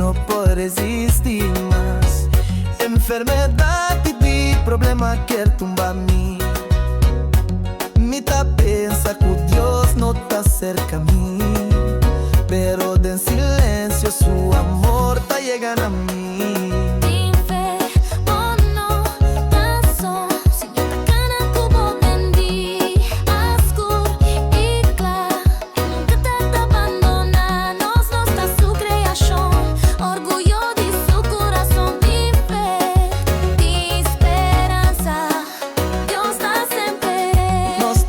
no puedo resistir más. Enfermedad y problema que tumba a mí. Mi ta pensa que Dios no está cerca a mí, pero de en silencio su amor está llegando a mí.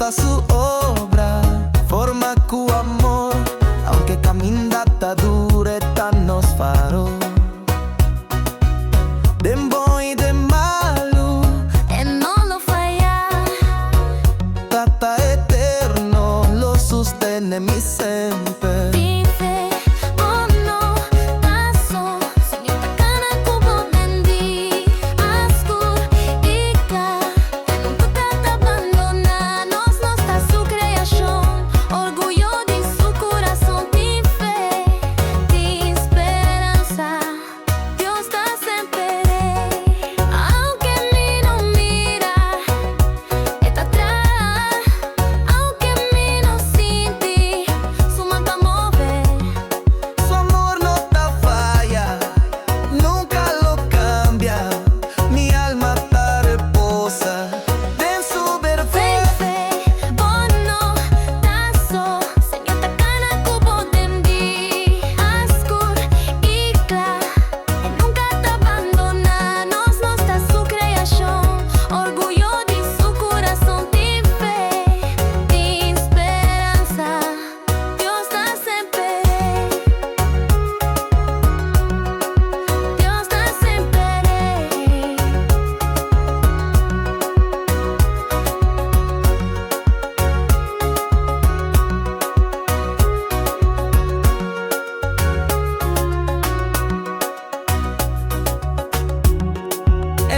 Su obra forma cu amor, aunque caminata dure tan nos farò. De bom y de malo, no lo falla. Tata eterno lo sostiene mi sempre.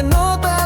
Nota